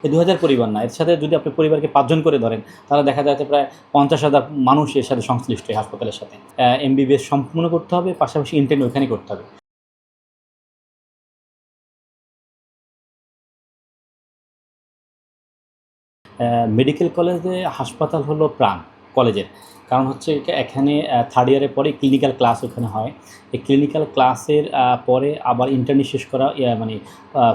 এই ২,০০০ পরিবার না। এর সাথে যদি আপনি পরিবারকে ৫ জন করে ধরেন, তাহলে দেখা যাচ্ছে প্রায় ৫০,০০০ মানুষ এর সাথে সংশ্লিষ্ট এই হাসপাতালের সাথে। এমবিবিএস সম্পূর্ণ করতে হবে, পাশাপাশি ইন্টার্ন ওইখানেই করতে হবে। মেডিকেল কলেজে হাসপাতাল হলো প্রাণ কলেজের। কারণ হচ্ছে এখানে 3rd ইয়ারের পরে ক্লিনিক্যাল ক্লাস ওখানে হয়। এই ক্লিনিক্যাল ক্লাসের পরে আবার ইন্টার্নি শেষ করা মানে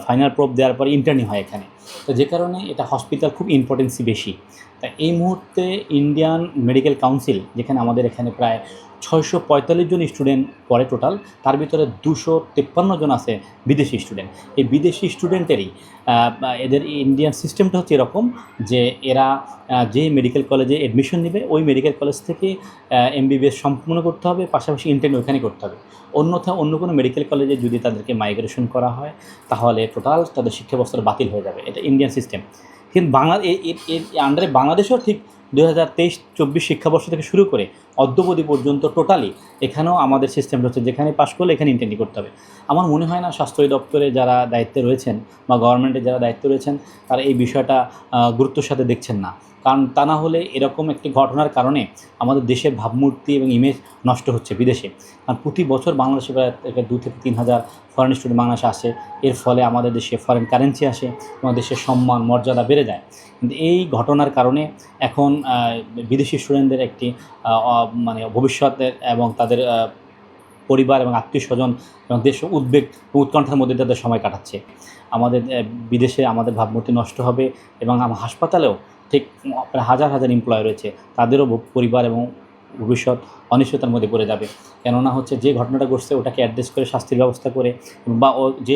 ফাইনাল প্রুফ দেওয়ার পরে ইন্টার্নি হয় এখানে। তো যে কারণে এটা হসপিটাল খুব ইম্পর্টেন্সি বেশি। তা এই মুহূর্তে ইন্ডিয়ান মেডিকেল কাউন্সিল যেখানে আমাদের এখানে প্রায় ৬৪৫ জন স্টুডেন্ট পড়ে টোটাল, তার ভিতরে ২৫৩ জন আছে বিদেশি স্টুডেন্ট। এই বিদেশি স্টুডেন্টেরই এদের ইন্ডিয়ান সিস্টেমটা হচ্ছে এরকম যে এরা যে মেডিকেল কলেজে অ্যাডমিশন নেবে ওই মেডিকেল কলেজ থেকে এমবিবিএস সম্পূর্ণ করতে হবে, পাশাপাশি ইন্টার্ন ওইখানেই করতে হবে। অন্যথা অন্য কোনো মেডিকেল কলেজে যদি তাদেরকে মাইগ্রেশন করা হয় তাহলে টোটাল তাদের শিক্ষা ব্যবস্থাটা বাতিল হয়ে যাবে। এটা ইন্ডিয়ান সিস্টেম। কিন্তু এর আন্ডারে বাংলাদেশেও ঠিক ২০২৩-২৪ শিক্ষাবর্ষ থেকে শুরু করে অদ্যাবধি পর্যন্ত টোটালি এখানেও আমাদের সিস্টেমটা হচ্ছে যেখানে পাশ করলে এখানে ইন্টার্নি করতে হবে। আমার মনে হয় না স্বাস্থ্য দপ্তরে যারা দায়িত্বে রয়েছেন বা গভর্নমেন্টে যারা দায়িত্বে রয়েছেন তারা এই বিষয়টা গুরুত্বের সাথে দেখছেন না। কারণ তা না হলে এরকম একটি ঘটনার কারণে আমাদের দেশের ভাবমূর্তি এবং ইমেজ নষ্ট হচ্ছে বিদেশে। কারণ প্রতি বছর বাংলাদেশে প্রায় ২ থেকে ৩,০০০ ফরেন স্টুডেন্ট বাংলাদেশে আসে। এর ফলে আমাদের দেশে ফরেন কারেন্সি আসে, আমাদের দেশের সম্মান মর্যাদা বেড়ে যায়। কিন্তু এই ঘটনার কারণে এখন বিদেশি স্টুডেন্টদের একটি মানে ভবিষ্যতের এবং তাদের পরিবার এবং আত্মীয়স্বজন এবং দেশ উদ্বেগ উৎকণ্ঠার মধ্যে তাদের সময় কাটাচ্ছে। আমাদের বিদেশে আমাদের ভাবমূর্তি নষ্ট হবে এবং হাসপাতালেও ঠিক প্রায় হাজার হাজার এমপ্লয়ি রয়েছে, তাদেরও পরিবার এবং ভবিষ্যৎ অনিশ্চয়তার মধ্যে পড়ে যাবে। কেননা হচ্ছে যে ঘটনাটা ঘটছে ওটাকে অ্যাড্রেস করে শাস্তির ব্যবস্থা করে বা ও যে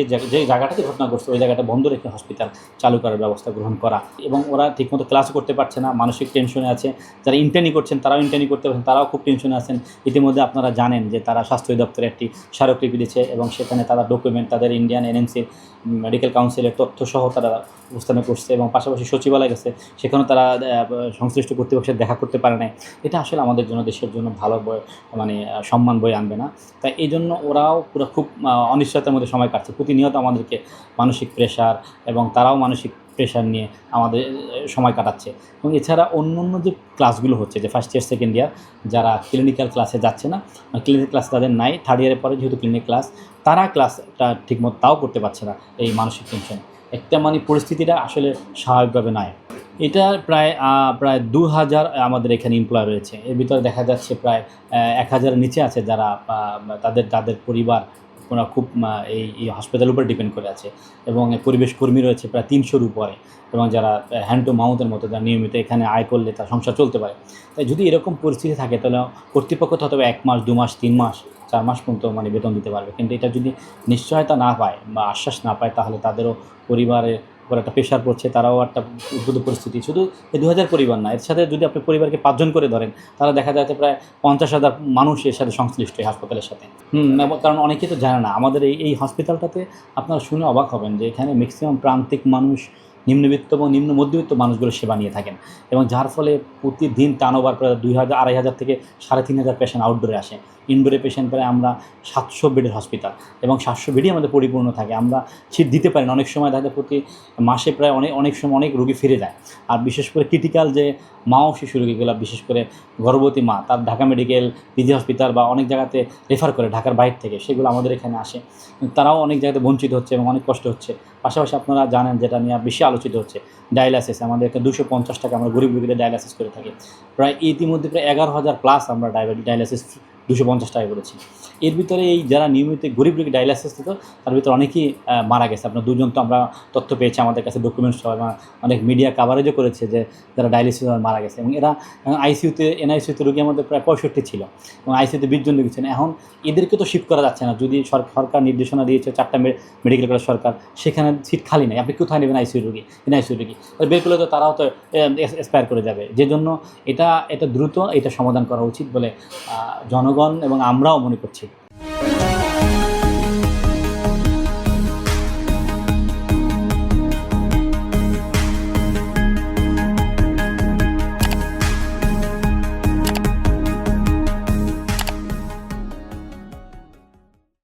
জায়গাটাতে ঘটনা ঘটছে ওই জায়গাটা বন্ধ রেখে হসপিটাল চালু করার ব্যবস্থা গ্রহণ করা। এবং ওরা ঠিকমতো ক্লাসও করতে পারছে না, মানসিক টেনশনে আছে। যারা ইন্টার্নি করছেন তারাও ইন্টার্নি করতে পারছেন, তারাও খুব টেনশনে আছেন। ইতিমধ্যে আপনারা জানেন যে তারা স্বাস্থ্য দপ্তরে একটি স্মারকলিপি দিয়েছে এবং সেখানে তারা ডকুমেন্ট তাদের ইন্ডিয়ান এনএমসি মেডিকেল কাউন্সিলের তথ্যসহ তারা উপস্থাপন করছে এবং পাশাপাশি সচিবালয় গেছে, সেখানেও তারা সংশ্লিষ্ট কর্তৃপক্ষের দেখা করতে পারে নাই। এটা আসলে আমাদের জন্য দেশের জন্য ভালো মানে সম্মান বয়ে আনবে না। তাই এই জন্য ওরাও পুরো খুব অনিশ্চয়তার মধ্যে সময় কাটছে। প্রতিনিয়ত আমাদেরকে মানসিক প্রেশার এবং তারাও মানসিক প্রেশার নিয়ে আমাদের সময় কাটাচ্ছে। এবং এছাড়া অন্য যে ক্লাসগুলো হচ্ছে যে ফার্স্ট ইয়ার সেকেন্ড ইয়ার যারা ক্লিনিক্যাল ক্লাসে যাচ্ছে না, ক্লিনিক্যাল ক্লাস তাদের নাই, 3rd ইয়ারের পরে যেহেতু ক্লিনিক ক্লাস তারা ক্লাসটা ঠিকমতো তাও করতে পারছে না এই মানসিক টেনশন। একটা মানে পরিস্থিতিটা আসলে স্বাভাবিকভাবে নয়। এটা প্রায় ২,০০০ আমাদের এখানে এমপ্লয় রয়েছে। এর ভিতরে দেখা যাচ্ছে প্রায় ১,০০০ এর নিচে আছে যারা তাদের পরিবার ওরা খুব এই হসপিটালের উপরে ডিপেন্ড করে আছে এবং পরিবেশ কর্মী রয়েছে প্রায় ৩০০-র উপরে এবং যারা হ্যান্ড টু মাউথের মতো যারা নিয়মিত এখানে আয় করলে তার সংসার চলতে পারে। তাই যদি এরকম পরিস্থিতি থাকে তাহলে কর্তৃপক্ষ তো হয়তো ১ মাস, ২ মাস, ৩ মাস, ৪ মাস পর্যন্ত মানে বেতন দিতে পারবে। কিন্তু এটা যদি নিশ্চয়তা না পায় বা আশ্বাস না পায় তাহলে তাদেরও পরিবারের উপর একটা প্রেশার পড়ছে, তারাও একটা উদ্ভূত পরিস্থিতি। শুধু এই ২,০০০ পরিবার না, এর সাথে যদি আপনি পরিবারকে ৫ জন করে ধরেন তাহলে দেখা যাচ্ছে প্রায় ৫০,০০০ মানুষ এর সাথে সংশ্লিষ্ট এই হাসপাতালের সাথে। কারণ অনেকেই তো জানে না আমাদের এই হসপিটালটাতে আপনারা শুনে অবাক হবেন যে এখানে ম্যাক্সিমাম প্রান্তিক মানুষ, নিম্নবিত্ত এবং নিম্ন মধ্যবিত্ত মানুষগুলো সেবা নিয়ে থাকেন এবং যার ফলে প্রতিদিন টার্নওভার প্রায় ২,০০০, ২,৫০০ থেকে ৩,৫০০ পেশেন্ট আউটডোরে আসে। ইনডোরে পেশেন্ট প্রায় আমরা ৭০০ বেডের হসপিটাল এবং ৭০০ বেডই আমাদের পরিপূর্ণ থাকে। আমরা সিট দিতে পারি না, অনেক সময় দেখা যায় প্রতি মাসে প্রায় অনেক সময় অনেক রোগী ফিরে যায়। আর বিশেষ করে ক্রিটিক্যাল যে মা ও শিশু রোগীগুলো, বিশেষ করে গর্ভবতী মা, তার ঢাকা মেডিকেল, পিজি হসপিটাল বা অনেক জায়গাতে রেফার করে ঢাকার বাইরে থেকে, সেগুলো আমাদের এখানে আসে। তারাও অনেক জায়গাতে বঞ্চিত হচ্ছে এবং অনেক কষ্ট হচ্ছে। পাশাপাশি আপনারা জানেন যেটা নিয়ে বেশি আলোচিত হচ্ছে ডায়ালাইসিস। আমাদের এখানে ২৫০ টাকা আমরা গরিব রোগীদের ডায়ালাইসিস করে থাকি। প্রায় ইতিমধ্যে প্রায় ১১,০০০ প্লাস আমরা ডায়ালাইসিস ২৫০ টাকা করেছি। এর ভিতরে এই যারা নিয়মিত গরিব রোগী ডায়ালাইসিস দিত তার ভিতরে অনেকেই মারা গেছে। আপনার ২ জন তো আমরা তথ্য পেয়েছি, আমাদের কাছে ডকুমেন্টস সহ অনেক মিডিয়া কাভারেজও করেছে যে যারা ডায়ালিসিস মারা গেছে। এবং এরা এনআইসিউতে রোগী আমাদের প্রায় ৬৫ ছিল এবং আইসিউতে ২০ জন রোগী ছিলেন। এখন এদেরকে তো শিফট করা যাচ্ছে না। যদি সরকার নির্দেশনা দিয়েছে ৪টা মেডিকেল কলেজ সরকার, সেখানে সিট খালি নেই, আপনি কোথায় নেবেন এনআইসিউ রোগী? বের করলে তো তারাও তো এক্সপায়ার করে যাবে। যে জন্য এটা দ্রুত এটা সমাধান করা উচিত বলে জনগণ এবং আমরাও মনে করছি।